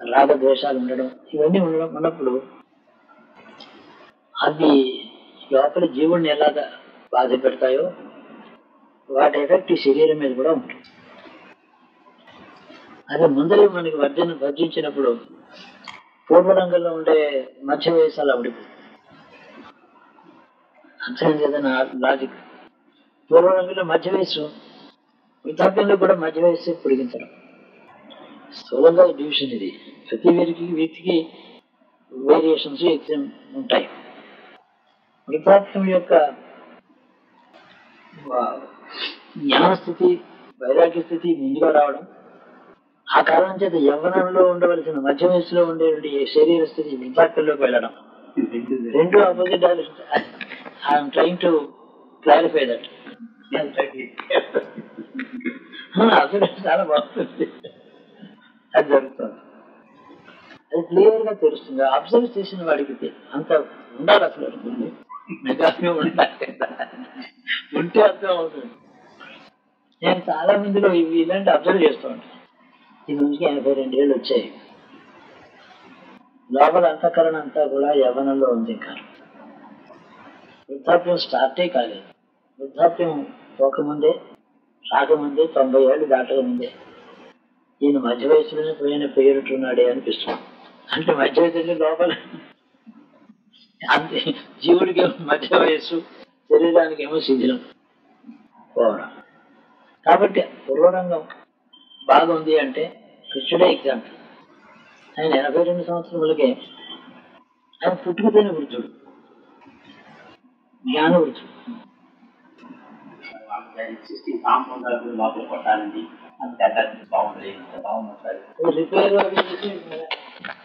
రాగద్వేషాలు ఉండడం, ఇవన్నీ ఉన్నప్పుడు అవి లోపల జీవుడిని ఎలాగా బాధ పెడతాయో వాటి ఎఫెక్ట్ ఈ శరీరం మీద కూడా ఉంటుంది. అది ముందరే మనకి వర్జించినప్పుడు పూర్వరంగంలో ఉండే మధ్య వయసు అలా ఉండిపోతుంది. అర్థమైంది కదా నా లాజిక్. పూర్వరంగంలో మధ్య వయసు వృద్ధాప్యంలో కూడా మధ్య వయస్సు పొడిగించడం. స్థూలంగా డివిజన్ ఇది. ప్రతి వ్యక్తికి వేరియేషన్స్ ఎగ్జామ్ ఉంటాయి. వృద్ధాప్యం యొక్క జ్ఞానస్థితి, వైరాగ్య స్థితి ముందుగా రావడం, ఆ కారణం చేత యవ్వనంలో ఉండవలసిన మధ్య వయసులో ఉండేటువంటి శరీర స్థితి వృద్ధాప్యంలోకి వెళ్ళడం, రెండు opposite directions. I'm trying to clarify that. అసలు చాలా బాగుంటుంది, అది జరుగుతుంది. అది క్లియర్ గా తెలుస్తుంది. అబ్జర్వ్ చేసిన వాడికి అంత ఉండాలి, అసలు అనుకుంది మెగానే ఉండాలి కదా, ఉంటే అర్థం అవుతుంది. నేను చాలా మందిలో ఇలాంటి అబ్జర్వ్ చేస్తూ ఉంటాను. ఈ మనిషికి 82 ఏళ్ళు వచ్చాయి, లోపల అంతఃకరణ అంతా కూడా యవ్వనంలో ఉంది. ఇంకా వృద్ధాప్యం స్టార్టే కాలేదు. వృద్ధాప్యం పోకముందే, రాకముందే, 90 ఏళ్ళు దాటకముందే ఈయన మధ్య వయసులోనే పోయినట్టున్నాడే అనిపిస్తుంది. అంటే మధ్య వయసు లోపల అంతే, జీవుడికి మధ్య వయస్సు, శరీరానికి ఏమో శిథిలం పోవడం. కాబట్టి పూర్వరంగం బాగుంది అంటే కృష్ణుడే ఎగ్జాంపుల్. ఆయన 82 సంవత్సరములకే ఆయన పుట్టుకతోనే వృద్ధుడు, జ్ఞాన వృద్ధుడు. రిపేర్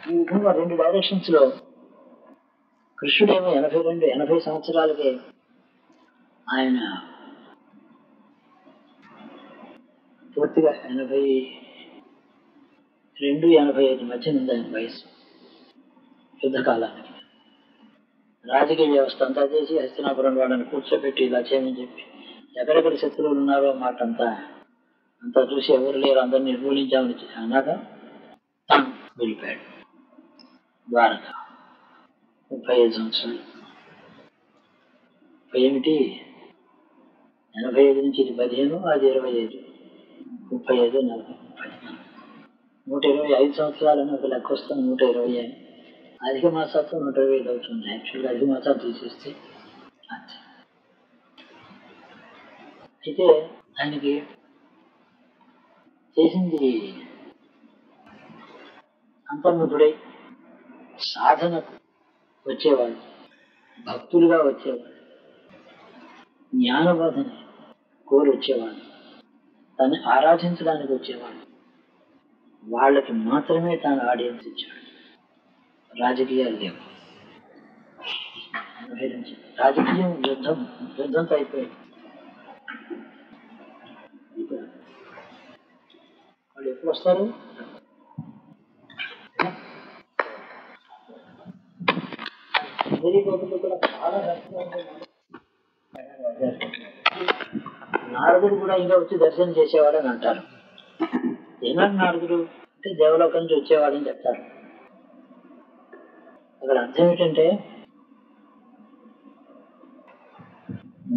ఈ విధంగా 2 డైరెక్షన్స్ లో కృష్ణుడేమో 80 సంవత్సరాలకే ఆయన పూర్తిగా 82-85 మధ్య ఉంది ఆయన వయసు. యుద్ధకాలానికి రాజకీయ వ్యవస్థ అంతా చేసి హస్తినాపురం వాళ్ళని కూర్చోబెట్టి ఇలా చేయమని చెప్పి ఎక్కడెక్కడ శత్రువులు ఉన్నారో మాట అంతా చూసి ఎవరు లేరు, అందరిని నిర్మూలించామని అన్నాక తాను వెళ్ళిపోయాడు ద్వారక. 35 సంవత్సరాలు ఏమిటి, 85 నుంచి ఇది 15, అది 25, 35, 40, 125 సంవత్సరాలని ఒక లెక్క వస్తుంది. 120 అని అధిక మాసాలతో 125 అవుతుంది. యాక్చువల్గా అధిక మాసాలు తీసేస్తే అంతే. అయితే ఆయనకి చేసింది అంతర్ముఖుడై సాధనకు వచ్చేవాళ్ళు, భక్తులుగా వచ్చేవాళ్ళు, జ్ఞానబోధన కోరి వచ్చేవాళ్ళు, తను ఆరాధించడానికి వచ్చేవాళ్ళు, వాళ్ళకి మాత్రమే తాను ఆడియన్స్ ఇచ్చాడు. రాజకీయాలు లేవు. రాజకీయం యుద్ధంతో అయిపోయింది. వాళ్ళు ఎప్పుడు వస్తారు? కూడా చాలా నారదుడు కూడా ఇంకా వచ్చి దర్శనం చేసేవాడని అంటారు. ఏనాడు నారదుడు అంటే దేవలోకం నుంచి వచ్చేవాడని చెప్తారు. అక్కడ అర్థం ఏంటంటే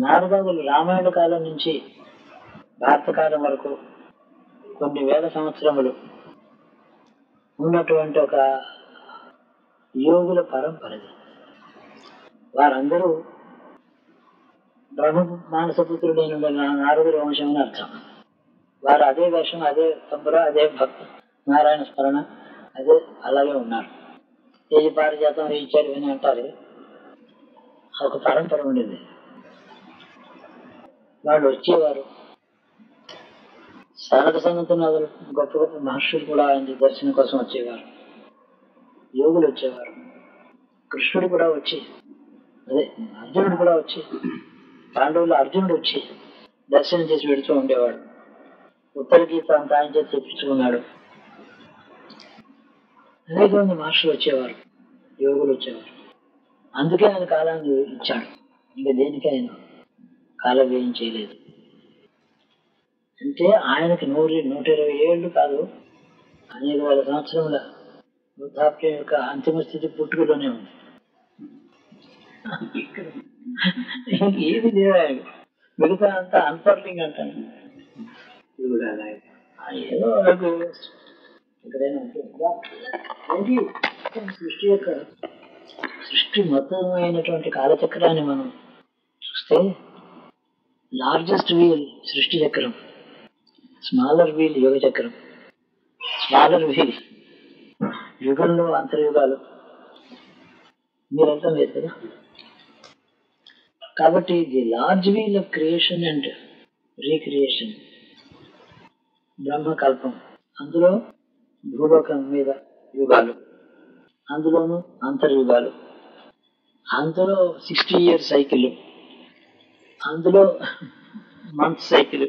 నారదాదులు రామాయణ కాలం నుంచి భారత కాలం వరకు కొన్ని వేల సంవత్సరములు ఉన్నటువంటి ఒక యోగుల పరంపరది. వారందరూ బ్రహ్మ మానసపుత్రుడైన నారదుడి వంశం అని అర్థం. వారు అదే వేషం, అదే తంబుర, అదే భక్త నారాయణ స్మరణ, అదే అలాగే ఉన్నారు. ఏది పారిజాతం ఇచ్చారు అని అంటారు. ఒక పరంపర ఉండేది. వాళ్ళు వచ్చేవారు. సనక సనంతనాథులు గొప్ప గొప్ప మహర్షులు కూడా ఆయన దర్శనం కోసం వచ్చేవారు. యోగులు వచ్చేవారు. కృష్ణుడు కూడా వచ్చి, అదే అర్జునుడు కూడా వచ్చి, పాండవులు అర్జునుడు వచ్చి దర్శనం చేసి వెళుతూ ఉండేవాడు. ఉత్తర గీత అంతా ఆయన చేసి తెప్పించుకున్నాడు. అనేక మంది మహర్షులు వచ్చేవారు, యోగులు వచ్చేవారు. అందుకే ఆయన కాలాన్ని ఇచ్చాడు. ఇంకా దేనికి ఆయన కాల వ్యయం చేయలేదు. అంటే ఆయనకి 120 ఏళ్ళు కాదు, అనేక వేల సంవత్సరముల వృద్ధాప్యం యొక్క అంతిమ స్థితి పుట్టుకలోనే ఉంది. ఇంకేది లేదా, మిగతా అంతా అన్ఫర్లింగ్ అంటాను. ఏదో వాళ్ళకు ఎక్కడైనా ఉంటుంది. సృష్టి మొత్తమైనటువంటి కాలచక్రాన్ని మనం చూస్తే లార్జెస్ట్ వీల్ సృష్టి చక్రం స్మాలర్ వీల్ యుగ చక్రం, స్మాలర్ వీల్ యుగంలో అంతర్యుగాలు. మీరు అర్థం లేదు కదా. కాబట్టి the large wheel of creation and recreation, బ్రహ్మకల్పం, అందులో భూలోకం మీద యుగాలు, అందులోనూ అంతర్యుగాలు, అందులో 60 year సైకిల్, అందులో మంత్ సైకిల్,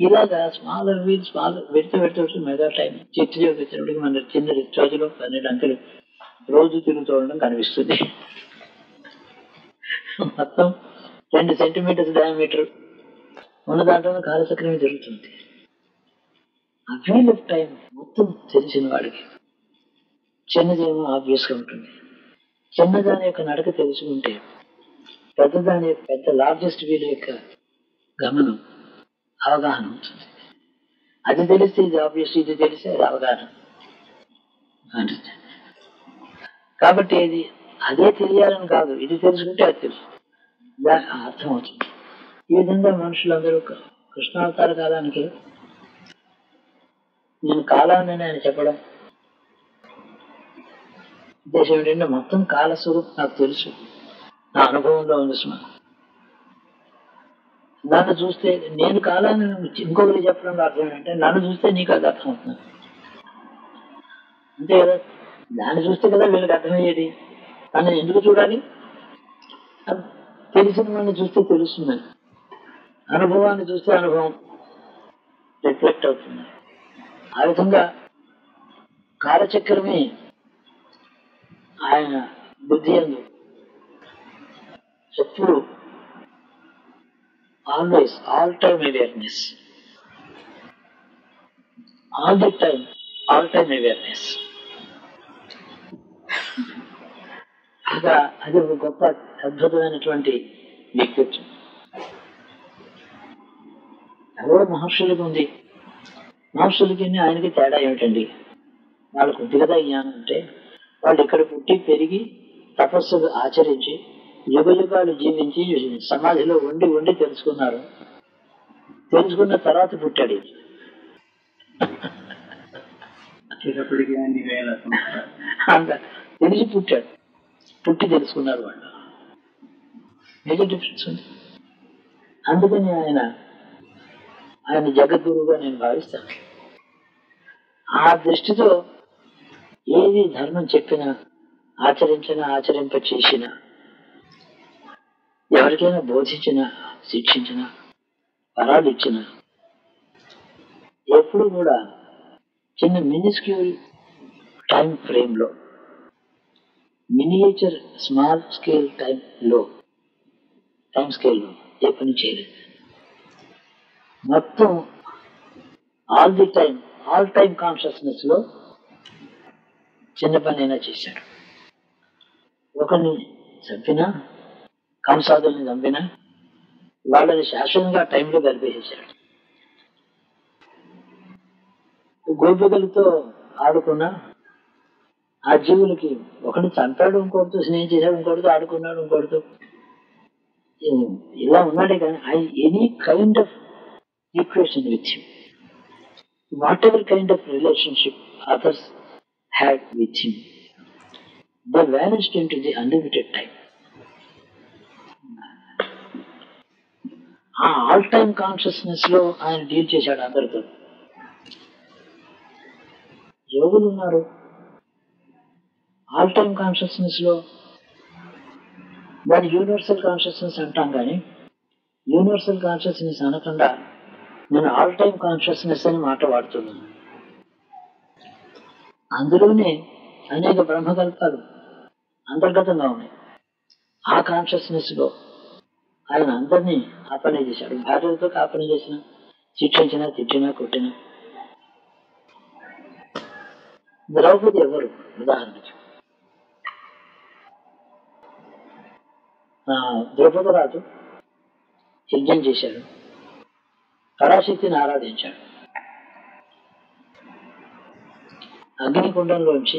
ఇలాగా స్మాలర్ వీల్ స్మాలర్ పెడితే పెడితే మెగా టైం. చర్చలోకి వచ్చినప్పటికి మన చిన్న రిచార్జ్లో 12 అంకెలు రోజు తిరుగుతూ ఉండడం కనిపిస్తుంది. మొత్తం 2 centimeters డయామీటర్ ఉన్న దాంట్లో కాలచక్రమే జరుగుతుంది. ఆ వీల్ ఆఫ్ టైం మొత్తం తెలిసిన వాడికి చిన్నదేమో ఆబ్వియస్ గా ఉంటుంది. చిన్నదాని యొక్క నడక తెలుసుకుంటే పెద్దదాని యొక్క పెద్ద లార్జెస్ట్ వీల్ యొక్క గమనం అవగాహన అవుతుంది. అది తెలిస్తే ఇది ఆబ్వియస్, ఇది తెలిస్తే అది అవగాహన. కాబట్టి ఇది అదే తెలియాలని కాదు, ఇది తెలుసుకుంటే అది తెలుసు, దాని అర్థం అవుతుంది. ఈ విధంగా మనుషులందరూ కృష్ణావతార కాలానికి నేను కాలాన్ని ఆయన చెప్పడం ఉద్దేశం ఏంటంటే మొత్తం కాల స్వరూపం నాకు తెలుసు, నా అనుభవంలో ఉంది. నన్ను చూస్తే నేను కాలాన్ని ఇంకొకరికి చెప్పడంలో అర్థం ఏంటంటే నన్ను చూస్తే నీకు అది అర్థం అవుతుంది, అంతే కదా. దాన్ని చూస్తే కదా వీళ్ళకి అర్థమయ్యేది. నన్ను ఎందుకు చూడాలి? తెలిసిన వాడిని చూస్తే తెలుస్తుందని, అనుభవాన్ని చూస్తే అనుభవం రిఫ్లెక్ట్ అవుతుంది. ఆ విధంగా కాలచక్రమే ఆయన బుద్ధి అందు ఎప్పుడు always all time awareness, all the time all time awareness. అది ఒక గొప్ప అద్భుతమైనటువంటి వ్యక్తిత్వం. ఎవరో మహర్షులకు ఉంది, మహర్షులకి ఆయనకి తేడా ఏమిటండి? వాళ్ళకు ఉంది కదా జ్ఞానం. అంటే వాళ్ళు ఇక్కడ పుట్టి పెరిగి తపస్సులు ఆచరించి యుగ యుగాలు జీవించి సమాధిలో ఉండి ఉండి తెలుసుకున్నారు. తెలుసుకున్న తర్వాత పుట్టాడు. తెలిసి పుట్టాడు, పుట్టి తెలుసుకున్నారు వాళ్ళు. మేజర్ డిఫరెన్స్ ఉంది. అందుకని ఆయన జగద్గురువుగా నేను భావిస్తాను. ఆ దృష్టితో ఏది ధర్మం చెప్పినా ఆచరించినా ఆచరింప చేసినా ఎవరికైనా బోధించినా శిక్షించినా వరాలు ఇచ్చినా ఎప్పుడు కూడా చిన్న మినిస్క్యూల్ టైం ఫ్రేమ్ లో, మినియేచర్ స్మాల్ స్కేల్ టైం స్కేల్లో ఏ పని చేయలేదు. మొత్తం ఆల్ టైం కాన్షియస్నెస్ లో చిన్న పని అయినా చేశాడు. ఒకరిని చంపినా, కంసాదుల్ని చంపినా వాళ్ళని శాశ్వతంగా టైంలో కలిపేసేసాడు. గోపికలతో ఆడుకున్నా ఆ జీవులకి ఒకటి చంపాడు, ఇంకోటితో స్నేహం చేశాడు, ఇంకోటితో ఆడుకున్నాడు, ఇంకోటితో ఇలా ఉన్నాడే కానీ any kind of equation with him, what ever kind of relationship others had with him, they vanished into the unlimited time. ఆ ఆల్ టైమ్ కాన్షియస్నెస్ లో ఆయన డీల్ చేశాడు అందరితో. యోగులు ఉన్నారు ఆల్ టైమ్ కాన్షియస్నెస్ లో, దాని యూనివర్సల్ కాన్షియస్నెస్ అంటాం. కానీ యూనివర్సల్ కాన్షియస్నెస్ అనకుండా నేను ఆల్ టైమ్ కాన్షియస్నెస్ అని మాట వాడుతున్నాను. అందులోనే అనేక బ్రహ్మకల్పాలు అంతర్గతంగా ఉన్నాయి. ఆ కాన్షియస్నెస్ లో ఆయన అందరినీ ఆపణ చేశాడు. భార్యలతో ఆపణ చేసిన, శిక్షించినా, తిట్టినా, కొట్టినా. ద్రౌపది ఎవరు? ఉదాహరణకి ద్రౌపది రాజు యజ్ఞం చేశాడు, పరాశక్తిని ఆరాధించాడు. అగ్నికుండంలోంచి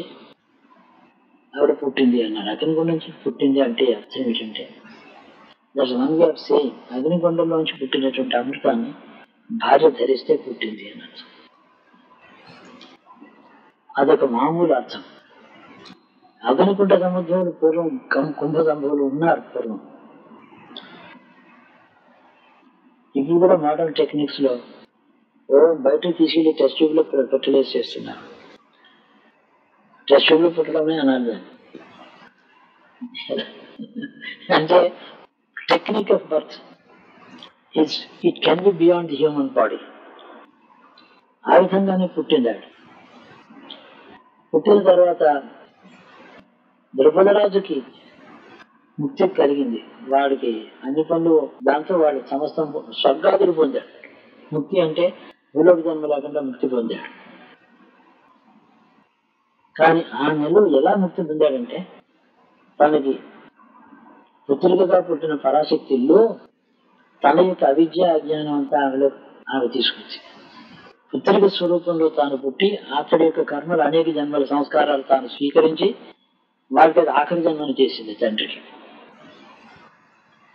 ఆవిడ పుట్టింది అన్నాడు. అగ్నిగుండం నుంచి పుట్టింది అంటే అర్థం ఏంటంటే that's one way of saying. అగ్నిగుండంలోంచి పుట్టినటువంటి అమృతాన్ని భార్య ధరిస్తే పుట్టింది అని అర్థం. అదొక మామూలు అర్థం. అగ్నికుంట సముద్రులు పూర్వం కుంభ సంభవులు ఉన్నారు పూర్వం. ఇప్పుడు కూడా మోడర్న్ టెక్నిక్స్ లో బయటకు తీసుకెళ్లి టెస్ట్ ట్యూబ్ లో ఫెర్టిలైజ్ చేస్తున్నారు. టెస్ట్ ట్యూబ్ లో పుట్టడమే అనాలి. అంటే technique of birth it can be beyond the human body. ఆ విధంగానే పుట్టిందాడు. పుట్టిన తర్వాత ద్రుపదరాజుకి ముక్తి కలిగింది. వాడికి అన్ని పనులు దాంతో వాడు సమస్తం స్వర్గాదులు పొందాడు. ముక్తి అంటే భూలోక జన్మ లేకుండా ముక్తి పొందాడు. కానీ ఆమెలో ఎలా ముక్తి పొందాడంటే తనకి పుత్రికగా పుట్టిన పరాశక్తిలో తన యొక్క అవిద్య అజ్ఞానం అంతా ఆమె తీసుకుంది. పుత్రిక స్వరూపంలో తాను పుట్టి అతడి యొక్క కర్మలు అనేక జన్మల సంస్కారాలు తాను స్వీకరించి వారికి అది ఆఖరి జన్మను చేసింది తండ్రికి.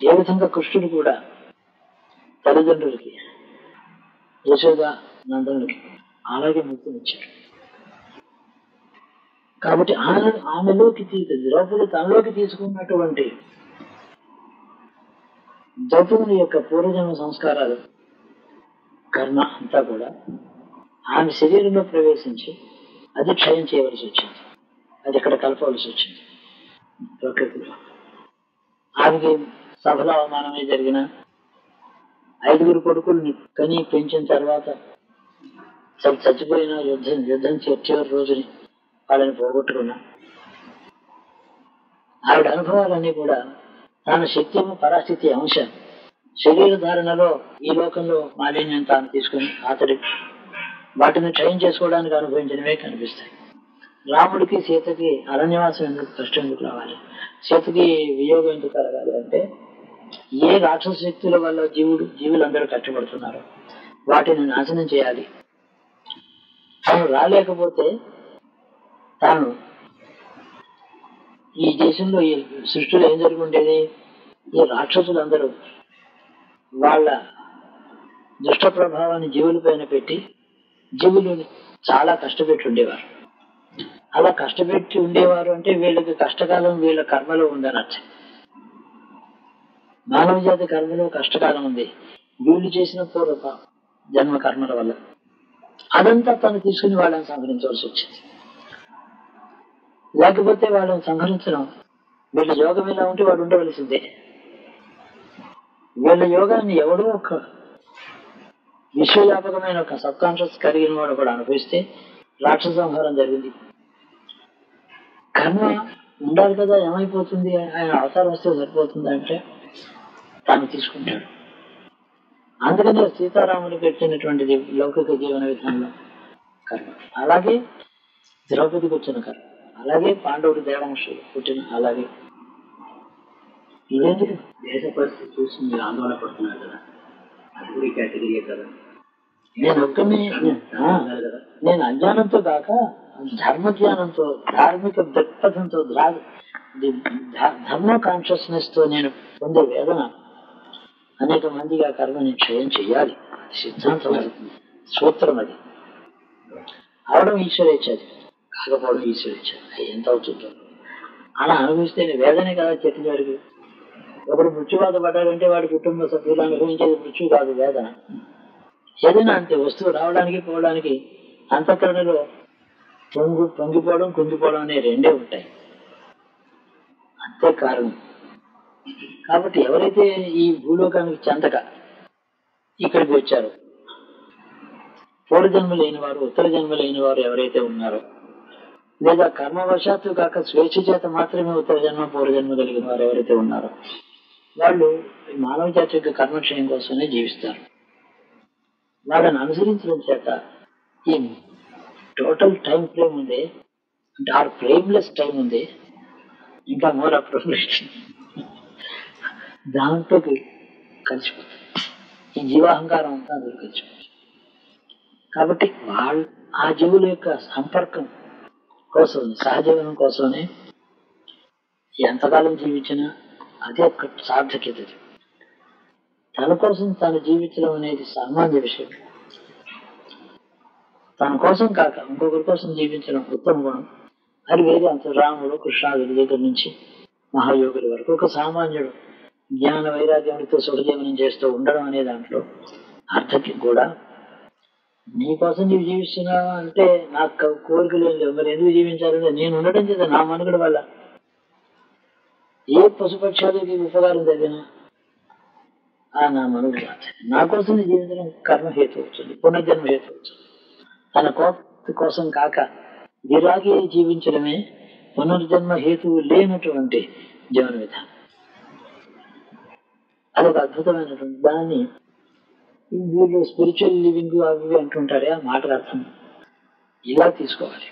ఏ విధంగా కృష్ణుడు కూడా తల్లిదండ్రులకి యశోద నందనులకి అలాగే ముక్తినిచ్చాడు. కాబట్టి ఆమెలోకి ద్రౌపది తనలోకి తీసుకున్నటువంటి ద్రౌపది యొక్క పూర్వజన్మ సంస్కారాలు కర్మ అంతా కూడా ఆమె శరీరంలో ప్రవేశించి అది క్షయం చేయవలసి వచ్చింది. అది ఇక్కడ కలపవలసి వచ్చింది ప్రకృతిలో. ఆమెకి సఫల అవమానమే జరిగిన 5 కొడుకుల్ని కని పెంచిన తర్వాత చచ్చిపోయిన యుద్ధం చివరి రోజుని వాళ్ళని పోగొట్టుకున్నా. ఆవిడ అనుభవాలన్నీ కూడా తన శక్తి పరాశక్తి అంశం శరీర ధారణలో ఈ లోకంలో మాలిన్యం తాను తీసుకుని అతడి వాటిని క్షయం చేసుకోవడానికి అనుభవించినవే కనిపిస్తాయి. రాముడికి సీతకి అరణ్యవాసం ఎందుకు కష్టం ఎందుకు రావాలి, సీతకి వియోగం ఎందుకు కలగాలి అంటే ఏ రాక్షస శక్తుల వల్ల జీవులందరూ కష్టపడుతున్నారు వాటిని నాశనం చేయాలి. తాను రాలేకపోతే తాను ఈ దేశంలో ఈ సృష్టిలో ఏం జరిగి ఉండేది, ఈ రాక్షసులందరూ వాళ్ళ దుష్ట ప్రభావాన్ని జీవులపైన పెట్టి జీవులు చాలా కష్టపెట్టి ఉండేవారు. అలా కష్టపెట్టి ఉండేవారు అంటే వీళ్ళకి కష్టకాలం వీళ్ళ కర్మలో ఉందని అర్థం. మానవ జాతి కర్మలో కష్టకాలం ఉంది వీళ్ళు చేసిన పూర్వ జన్మ కర్మల వల్ల. అదంతా తను తీసుకుని వాళ్ళని సంహరించవలసి వచ్చింది. లేకపోతే వాళ్ళని సంహరించడం వీళ్ళ యోగం ఎలా ఉంటే వాడు ఉండవలసిందే. వీళ్ళ యోగాన్ని ఎవడో ఒక విశ్వవ్యాపకమైన ఒక సబ్ కాన్షియస్ కలిగిన వాడు కూడా అనుభవిస్తే రాక్షస సంహారం జరిగింది. కర్మ ఉండాలి కదా, ఏమైపోతుంది, ఆయన అవతారం వస్తే సరిపోతుంది అంటే తాను తీసుకుంటాడు. అందుకనే సీతారాముడు పెట్టినటువంటిది లౌకిక జీవన విధానంలో కర్మ. అలాగే ద్రౌపదికి వచ్చిన కర్మ, అలాగే పాండవుడు దేవాంశుడు పుట్టిన అలాగే. ఇదేంటి దేశ పరిస్థితి చూసి మీరు ఆందోళన పడుతున్నారు కదా, అది కూడా కేటగిరీ కదా. నేను అజ్ఞానంతో కాక ధర్మజ్ఞానంతో ధార్మిక దృక్పథంతో ధర్మ కాన్షియస్నెస్ తో నేను పొందే వేదన అనేక మందికి ఆ కర్మని క్షయం చేయాలి. సిద్ధాంతం అది, సూత్రం అది. అవడం ఈశ్వరేచ్ఛది, కాకపోవడం ఈశ్వరేచ్ఛది. ఎంత అవుతుందో అలా అనుభవిస్తే వేదనే కదా చెట్టు వరకు. ఒకడు మృత్యుబాధ పడ్డాడంటే వాడి కుటుంబ సభ్యులు అనుభవించేది మృత్యు కాదు, వేదన. ఏదైనా అంతే, వస్తువు రావడానికి పోవడానికి అంతఃకరణలో పొంగిపోవడం కుంగిపోవడం అనే రెండే ఉంటాయి, అంతే కారణం. కాబట్టి ఎవరైతే ఈ భూలోకానికి చెందక ఇక్కడికి వచ్చారో, పూర్వజన్మ లేని వారు ఉత్తర జన్మ లేని వారు ఎవరైతే ఉన్నారో, లేదా కర్మవశాత్తు కాక స్వేచ్ఛ చేత మాత్రమే ఉత్తర జన్మ పూర్వజన్మ కలిగిన వారు ఎవరైతే ఉన్నారో వాళ్ళు మానవ జాతి యొక్క కర్మక్షయం కోసమే జీవిస్తారు. వాళ్ళని అనుసరించడం చేత ఈ టోటల్ టైం ఫ్రేమ్ ఉంది అంటే ఆ ఫ్రేమ్లెస్ టైం ఉంది, ఇంకా మోర్ అప్రోప్రియేషన్ దాంట్లోకి కలిసిపోతుంది. ఈ జీవాహంకారం అంతా అందులో కలిసిపోతుంది. కాబట్టి ఆ జీవుల యొక్క సంపర్కం కోసం, సహజీవనం కోసమే ఎంతకాలం జీవించినా అదే ఒక సార్థక్యత. తన కోసం తాను జీవించడం అనేది సామాన్య విషయం. తన కోసం కాక ఇంకొకరి కోసం జీవించడం ఉత్తమ గుణం. అది వేరే అంత. రాముడు కృష్ణాదుల దగ్గర నుంచి మహాయోగుల వరకు ఒక సామాన్యుడు జ్ఞాన వైరాగ్యాలతో సుఖజీవనం చేస్తూ ఉండడం అనే దాంట్లో అర్థకి కూడా నీ కోసం నీవు జీవిస్తున్నావా అంటే నాకు కోరికలు ఏం లేవు, మరి ఎందుకు జీవించాలంటే నేను ఉండటం చేత నా మనుగడ వల్ల ఏ పశుపక్షాలకి ఉపకారం జరిగినా నా మనుగడ నా కోసం జీవించడం కర్మహేతు అవుతుంది, పునర్జన్మ హేతు అవుతుంది. తన కోసం కాక విరాగి జీవించడమే పునర్జన్మ హేతువు లేనటువంటి జీవన విధానం. అదొక అద్భుతమైనటువంటి దాన్ని వీళ్ళు స్పిరిచువల్ లివింగ్ అవి అంటుంటారే, ఆ మాటకు అర్థం ఇలా తీసుకోవాలి.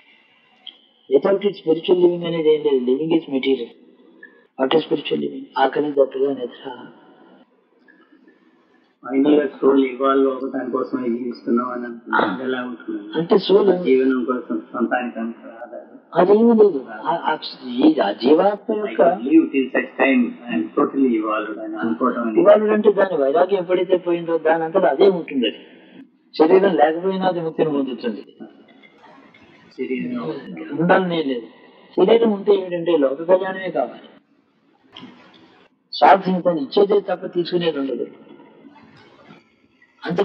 వితౌట్ ఇట్ స్పిరిచువల్ లివింగ్ అనేది ఏం లేదు. Living is material. What is spiritual living? ఆకలి దట్టుగా నిద్ర. సోల్ ఇవాల్వ్ దాని కోసం జీవిస్తున్నాం అని ఎలా ఉంటుంది అంటే సోల్ జీవనం కోసం సొంతానికి అదేమీ లేదు. ఆ జీవాత్మ యొక్క ఇవాళ అంటే దాని వైరాగ్యం ఎప్పుడైతే పోయిందో దాని అంతా అదే ఉంటుంది. అది శరీరం లేకపోయినా అది ముక్తిని పొందుతుంది. ఉండాలనే లేదు. శరీరం ఉంటే ఏమిటంటే లోక కళ్యాణమే కావాలి. స్వార్థం తను ఇచ్చేదే తప్ప తీసుకునేది ఉండదు. అంత